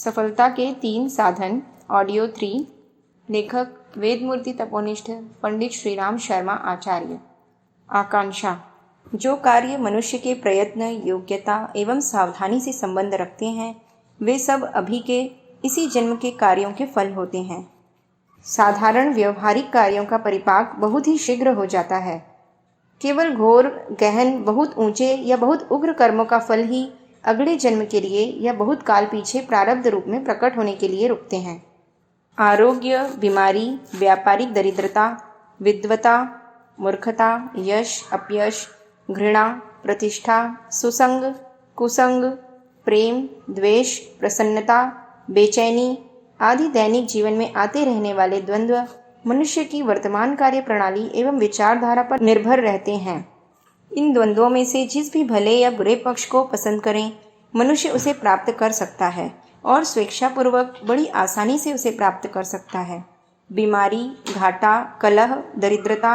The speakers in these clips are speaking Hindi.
सफलता के 3 साधन ऑडियो 3। लेखक वेदमूर्ति तपोनिष्ठ पंडित श्रीराम शर्मा आचार्य। आकांक्षा। जो कार्य मनुष्य के प्रयत्न, योग्यता एवं सावधानी से संबंध रखते हैं वे सब अभी के इसी जन्म के कार्यों के फल होते हैं। साधारण व्यवहारिक कार्यों का परिपाक बहुत ही शीघ्र हो जाता है। केवल घोर, गहन, बहुत ऊंचे या बहुत उग्र कर्मों का फल ही अगले जन्म के लिए या बहुत काल पीछे प्रारब्ध रूप में प्रकट होने के लिए रुकते हैं। आरोग्य, बीमारी, व्यापारिक दरिद्रता, विद्वता, मूर्खता, यश, अपयश, घृणा, प्रतिष्ठा, सुसंग, कुसंग, प्रेम, द्वेष, प्रसन्नता, बेचैनी आदि दैनिक जीवन में आते रहने वाले द्वंद्व मनुष्य की वर्तमान कार्य प्रणाली एवं विचारधारा पर निर्भर रहते हैं। इन द्वंद्वों में से जिस भी भले या बुरे पक्ष को पसंद करें मनुष्य उसे प्राप्त कर सकता है और स्वेच्छापूर्वक बड़ी आसानी से उसे प्राप्त कर सकता है। बीमारी, घाटा, कलह, दरिद्रता,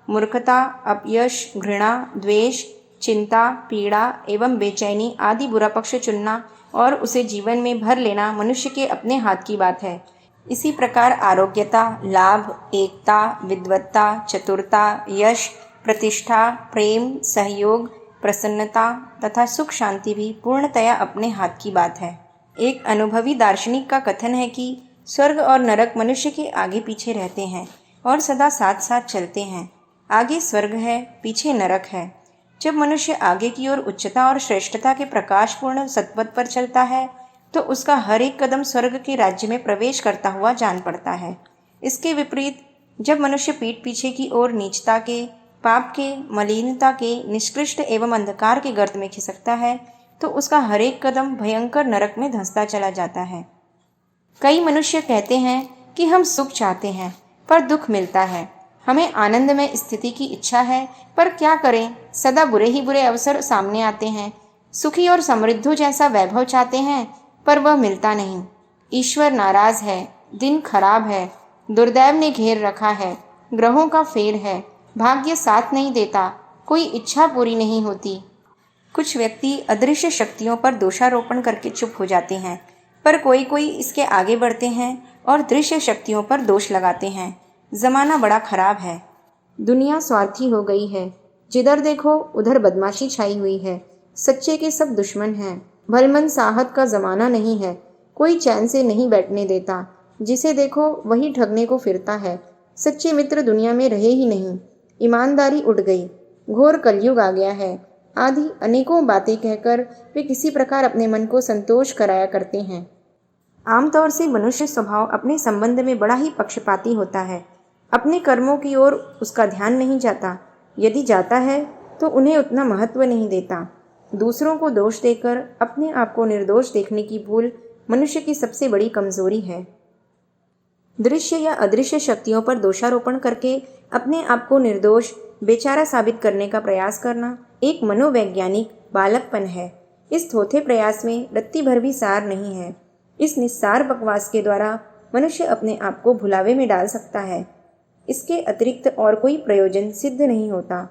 मूर्खता, अपयश, घृणा, द्वेष, चिंता, पीड़ा एवं बेचैनी आदि बुरा पक्ष चुनना और उसे जीवन में भर लेना मनुष्य के अपने हाथ की बात है। इसी प्रकार आरोग्यता, लाभ, एकता, विद्वत्ता, चतुरता, यश, प्रतिष्ठा, प्रेम, सहयोग, प्रसन्नता तथा सुख शांति भी पूर्णतया अपने हाथ की बात है। एक अनुभवी दार्शनिक का कथन है कि स्वर्ग और नरक मनुष्य के आगे पीछे रहते हैं और सदा साथ साथ चलते हैं। आगे स्वर्ग है, पीछे नरक है। जब मनुष्य आगे की ओर उच्चता और श्रेष्ठता के प्रकाशपूर्ण सत्पथ पर चलता है तो उसका हर एक कदम स्वर्ग के राज्य में प्रवेश करता हुआ जान पड़ता है। इसके विपरीत जब मनुष्य पीठ पीछे की ओर नीचता के, पाप के, मलिनता के, निष्कृष्ट एवं अंधकार के गर्त में खिसकता है तो उसका हर एक कदम भयंकर नरक में धंसता चला जाता है। कई मनुष्य कहते हैं कि हम सुख चाहते हैं पर दुख मिलता है, हमें आनंद में स्थिति की इच्छा है पर क्या करें, सदा बुरे ही बुरे अवसर सामने आते हैं। सुखी और समृद्ध जैसा वैभव चाहते हैं पर वह मिलता नहीं। ईश्वर नाराज है, दिन खराब है, दुर्दैव ने घेर रखा है, ग्रहों का फेर है, भाग्य साथ नहीं देता, कोई इच्छा पूरी नहीं होती। कुछ व्यक्ति अदृश्य शक्तियों पर दोषारोपण करके चुप हो जाते हैं पर कोई कोई इसके आगे बढ़ते हैं और दृश्य शक्तियों पर दोष लगाते हैं। जमाना बड़ा खराब है, दुनिया स्वार्थी हो गई है, जिधर देखो उधर बदमाशी छाई हुई है, सच्चे के सब दुश्मन हैं, भलमन साहत का जमाना नहीं है, कोई चैन से नहीं बैठने देता, जिसे देखो वही ठगने को फिरता है, सच्चे मित्र दुनिया में रहे ही नहीं, ईमानदारी उड़ गई, घोर कलयुग आ गया है आदि अनेकों बातें कहकर वे किसी प्रकार अपने मन को संतोष कराया करते हैं। आमतौर से मनुष्य स्वभाव अपने संबंध में बड़ा ही पक्षपाती होता है। अपने कर्मों की ओर उसका ध्यान नहीं जाता, यदि जाता है तो उन्हें उतना महत्व नहीं देता। दूसरों को दोष देकर अपने आप को निर्दोष देखने की भूल मनुष्य की सबसे बड़ी कमजोरी है। दृश्य या अदृश्य शक्तियों पर दोषारोपण करके अपने आप को निर्दोष, बेचारा साबित करने का प्रयास करना एक मनोवैज्ञानिक बालकपन है। इस थोथे प्रयास में रत्ती भर भी सार नहीं है। इस निस्सार बकवास के द्वारा मनुष्य अपने आप को भुलावे में डाल सकता है, इसके अतिरिक्त और कोई प्रयोजन सिद्ध नहीं होता।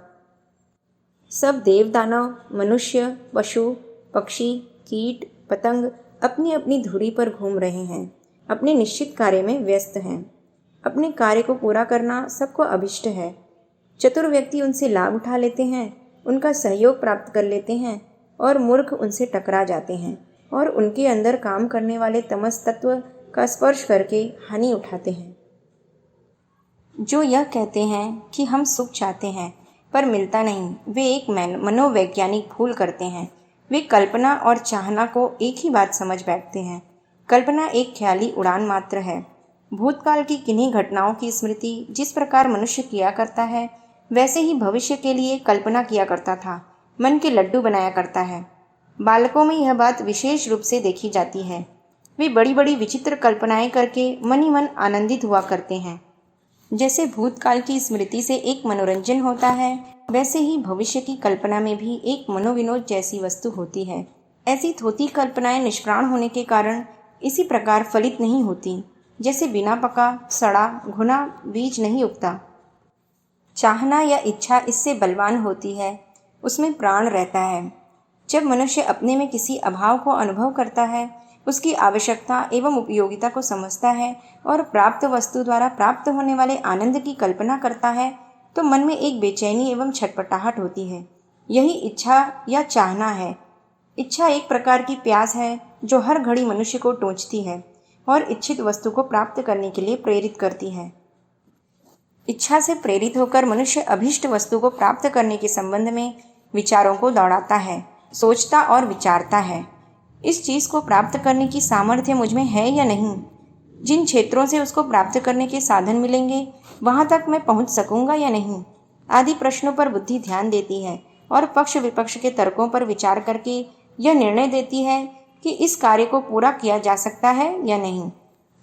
सब देव दानव, मनुष्य, पशु, पक्षी, कीट, पतंग अपनी अपनी धुरी पर घूम रहे हैं, अपने निश्चित कार्य में व्यस्त हैं। अपने कार्य को पूरा करना सबको अभिष्ट है। चतुर व्यक्ति उनसे लाभ उठा लेते हैं, उनका सहयोग प्राप्त कर लेते हैं और मूर्ख उनसे टकरा जाते हैं और उनके अंदर काम करने वाले तमस तत्व का स्पर्श करके हानि उठाते हैं। जो यह कहते हैं कि हम सुख चाहते हैं पर मिलता नहीं, वे एक मनोवैज्ञानिक भूल करते हैं। वे कल्पना और चाहना को एक ही बात समझ बैठते हैं। कल्पना एक ख्याली उड़ान मात्र है। भूतकाल की किन्हीं घटनाओं की स्मृति जिस प्रकार मनुष्य किया करता है वैसे ही भविष्य के लिए कल्पना किया करता था, मन के लड्डू बनाया करता है। बालकों में यह बात विशेष रूप से देखी जाती है। वे बड़ी बड़ी विचित्र कल्पनाएं करके मन ही मन आनंदित हुआ करते हैं। जैसे भूतकाल की स्मृति से एक मनोरंजन होता है वैसे ही भविष्य की कल्पना में भी एक मनोविनोद जैसी वस्तु होती है। ऐसी थोथी कल्पनाएं निष्प्राण होने के कारण इसी प्रकार फलित नहीं होती जैसे बिना पका, सड़ा, घुना बीज नहीं उगता। चाहना या इच्छा इससे बलवान होती है, उसमें प्राण रहता है। जब मनुष्य अपने में किसी अभाव को अनुभव करता है उसकी आवश्यकता एवं उपयोगिता को समझता है और प्राप्त वस्तु द्वारा प्राप्त होने वाले आनंद की कल्पना करता है तो मन में एक बेचैनी एवं छटपटाहट होती है। यही इच्छा या चाहना है। इच्छा एक प्रकार की प्यास है जो हर घड़ी मनुष्य को टोंचती है और इच्छित वस्तु को प्राप्त करने के लिए प्रेरित करती है। इच्छा से प्रेरित होकर मनुष्य अभीष्ट वस्तु को प्राप्त करने के संबंध में विचारों को दौड़ाता है, सोचता और विचारता है। इस चीज़ को प्राप्त करने की सामर्थ्य मुझ में है या नहीं, जिन क्षेत्रों से उसको प्राप्त करने के साधन मिलेंगे वहाँ तक मैं पहुँच सकूँगा या नहीं, आदि प्रश्नों पर बुद्धि ध्यान देती है और पक्ष विपक्ष के तर्कों पर विचार करके यह निर्णय देती है कि इस कार्य को पूरा किया जा सकता है या नहीं।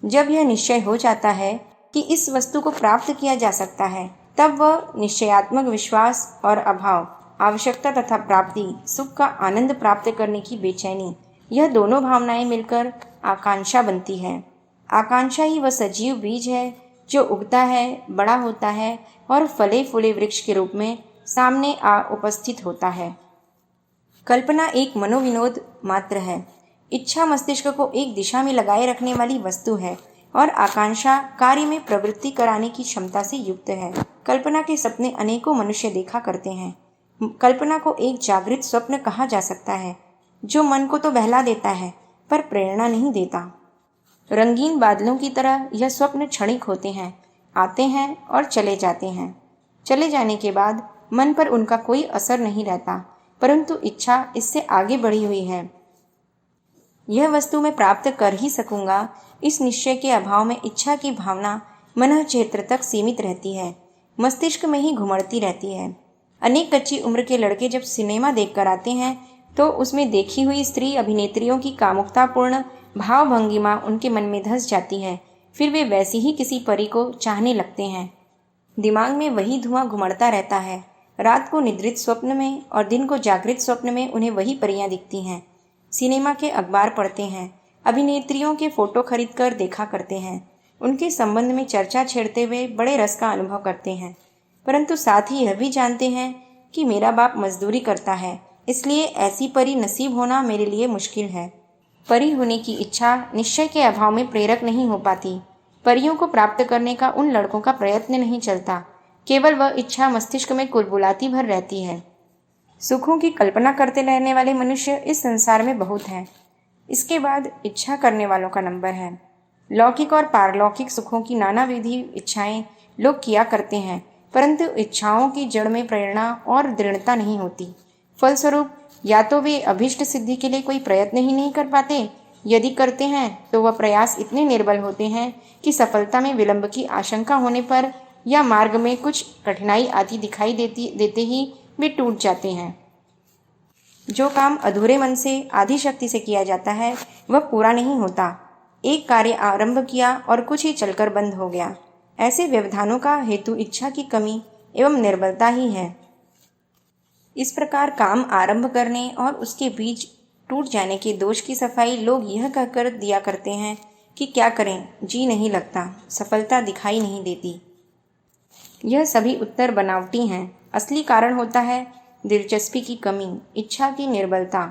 जब यह निश्चय हो जाता है कि इस वस्तु को प्राप्त किया जा सकता है, तब वह निश्चयात्मक विश्वास और अभाव, आवश्यकता तथा प्राप्ति, सुख का आनंद प्राप्त करने की बेचैनी, यह दोनों भावनाएं मिलकर आकांक्षा बनती है। आकांक्षा ही वह सजीव बीज है जो उगता है, बड़ा होता है और फले फूले वृक्ष के रूप में सामने आ उपस्थित होता है। कल्पना एक मनोविनोद मात्र है। इच्छा मस्तिष्क को एक दिशा में लगाए रखने वाली वस्तु है और आकांक्षा कार्य में प्रवृत्ति कराने की क्षमता से युक्त है। कल्पना के सपने अनेकों मनुष्य देखा करते हैं। कल्पना को एक जागृत स्वप्न कहा जा सकता है जो मन को तो बहला देता है पर प्रेरणा नहीं देता। रंगीन बादलों की तरह यह स्वप्न क्षणिक होते हैं, आते हैं और चले जाते हैं। चले जाने के बाद मन पर उनका कोई असर नहीं रहता, परंतु इच्छा इससे आगे बढ़ी हुई है। यह वस्तु मैं प्राप्त कर ही सकूंगा, इस निश्चय के अभाव में इच्छा की भावना मन क्षेत्र तक सीमित रहती है, मस्तिष्क में ही घुमड़ती रहती है। अनेक कच्ची उम्र के लड़के जब सिनेमा देखकर आते हैं तो उसमें देखी हुई स्त्री अभिनेत्रियों की कामुकतापूर्ण भाव भंगिमा उनके मन में धंस जाती है। फिर वे वैसी ही किसी परी को चाहने लगते हैं। दिमाग में वही धुआं घुमड़ता रहता है। रात को निद्रित स्वप्न में और दिन को जागृत स्वप्न में उन्हें वही परियां दिखती हैं। सिनेमा के अखबार पढ़ते हैं, अभिनेत्रियों के फोटो खरीदकर देखा करते हैं, उनके संबंध में चर्चा छेड़ते हुए बड़े रस का अनुभव करते हैं, परंतु साथ ही यह भी जानते हैं कि मेरा बाप मजदूरी करता है, इसलिए ऐसी परी नसीब होना मेरे लिए मुश्किल है। परी होने की इच्छा निश्चय के अभाव में प्रेरक नहीं हो पाती। परियों को प्राप्त करने का उन लड़कों का प्रयत्न नहीं चलता, केवल वह इच्छा मस्तिष्क में कुलबुलाती भर रहती है। सुखों की कल्पना करते रहने वाले मनुष्य इस संसार में बहुत हैं। इसके बाद इच्छा करने वालों का नंबर है। लौकिक और पारलौकिक सुखों की नाना विधि इच्छाएं लोग किया करते हैं, परंतु इच्छाओं की जड़ में प्रेरणा और दृढ़ता नहीं होती। फलस्वरूप या तो वे अभीष्ट सिद्धि के लिए कोई प्रयत्न ही नहीं कर पाते, यदि करते हैं तो वह प्रयास इतने निर्बल होते हैं कि सफलता में विलंब की आशंका होने पर या मार्ग में कुछ कठिनाई आदि दिखाई देते ही वे टूट जाते हैं। जो काम अधूरे मन से आधी शक्ति से किया जाता है वह पूरा नहीं होता। एक कार्य आरंभ किया और कुछ ही चलकर बंद हो गया। ऐसे व्यवधानों का हेतु इच्छा की कमी एवं निर्बलता ही है। इस प्रकार काम आरंभ करने और उसके बीच टूट जाने के दोष की सफाई लोग यह कहकर दिया करते हैं कि क्या करें, जी नहीं लगता, सफलता दिखाई नहीं देती। यह सभी उत्तर बनावटी हैं। असली कारण होता है दिलचस्पी की कमी, इच्छा की निर्बलता।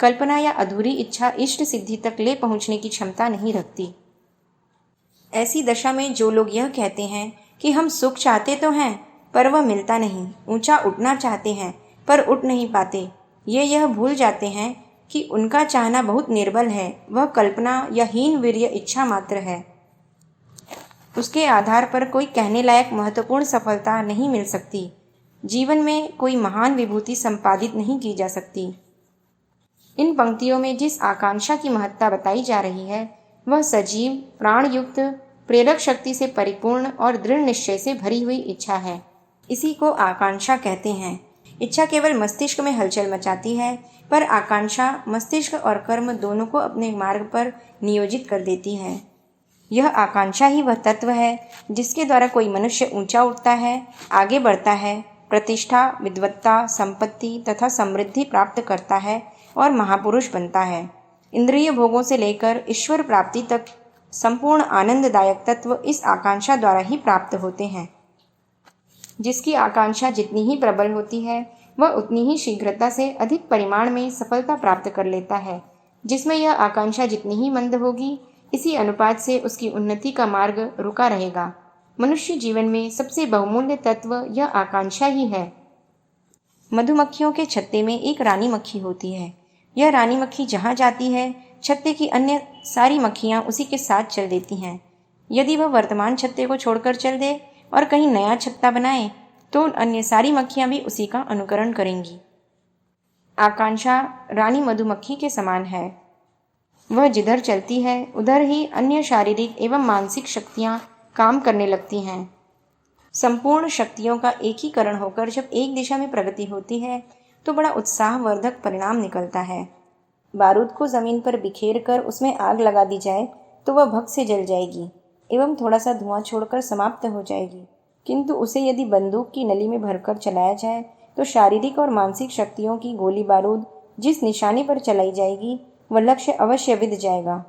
कल्पना या अधूरी इच्छा इष्ट सिद्धि तक ले पहुंचने की क्षमता नहीं रखती। ऐसी दशा में जो लोग यह कहते हैं कि हम सुख चाहते तो हैं पर वह मिलता नहीं, ऊंचा उठना चाहते हैं पर उठ नहीं पाते, ये यह भूल जाते हैं कि उनका चाहना बहुत निर्बल है, वह कल्पना या हीन वीर्य इच्छा मात्र है। उसके आधार पर कोई कहने लायक महत्वपूर्ण सफलता नहीं मिल सकती। जीवन में कोई महान विभूति संपादित नहीं की जा सकती। इन पंक्तियों में जिस आकांक्षा की महत्ता बताई जा रही है वह सजीव, प्राणयुक्त, प्रेरक शक्ति से परिपूर्ण और दृढ़ निश्चय से भरी हुई इच्छा है। इसी को आकांक्षा कहते हैं। इच्छा केवल मस्तिष्क में हलचल मचाती है, पर आकांक्षा मस्तिष्क और कर्म दोनों को अपने मार्ग पर नियोजित कर देती है। यह आकांक्षा ही वह तत्व है जिसके द्वारा कोई मनुष्य ऊंचा उठता है, आगे बढ़ता है, प्रतिष्ठा, विद्वत्ता, संपत्ति तथा समृद्धि प्राप्त करता है और महापुरुष बनता है। इंद्रिय भोगों से लेकर ईश्वर प्राप्ति तक संपूर्ण आनंददायक तत्व इस आकांक्षा द्वारा ही प्राप्त होते हैं। जिसकी आकांक्षा जितनी ही प्रबल होती है वह उतनी ही शीघ्रता से अधिक परिमाण में सफलता प्राप्त कर लेता है। जिसमें यह आकांक्षा जितनी ही मंद होगी, इसी अनुपात से उसकी उन्नति का मार्ग रुका रहेगा। मनुष्य जीवन में सबसे बहुमूल्य तत्व यह आकांक्षा ही है। मधुमक्खियों के छत्ते में एक रानी मक्खी होती है। यह रानी मक्खी जहाँ जाती है, छत्ते की अन्य सारी मक्खियाँ उसी के साथ चल देती हैं। यदि वह वर्तमान छत्ते को छोड़कर चल दे और कहीं नया छत्ता बनाए, तो अन्य सारी मक्खियाँ भी उसी का अनुकरण करेंगी। आकांक्षा रानी मधुमक्खी के समान है। वह जिधर चलती है, उधर ही अन्य शारीरिक एवं मानसिक शक्तियाँ काम करने लगती हैं। संपूर्ण शक्तियों का एकीकरण होकर जब एक दिशा में प्रगति होती है, तो बड़ा उत्साहवर्धक परिणाम निकलता है। बारूद को जमीन पर बिखेर कर उसमें आग लगा दी जाए तो वह भग से जल जाएगी एवं थोड़ा सा धुआं छोड़कर समाप्त हो जाएगी, किंतु उसे यदि बंदूक की नली में भरकर चलाया जाए तो शारीरिक और मानसिक शक्तियों की गोली बारूद जिस निशाने पर चलाई जाएगी, वह लक्ष्य अवश्य विद जाएगा।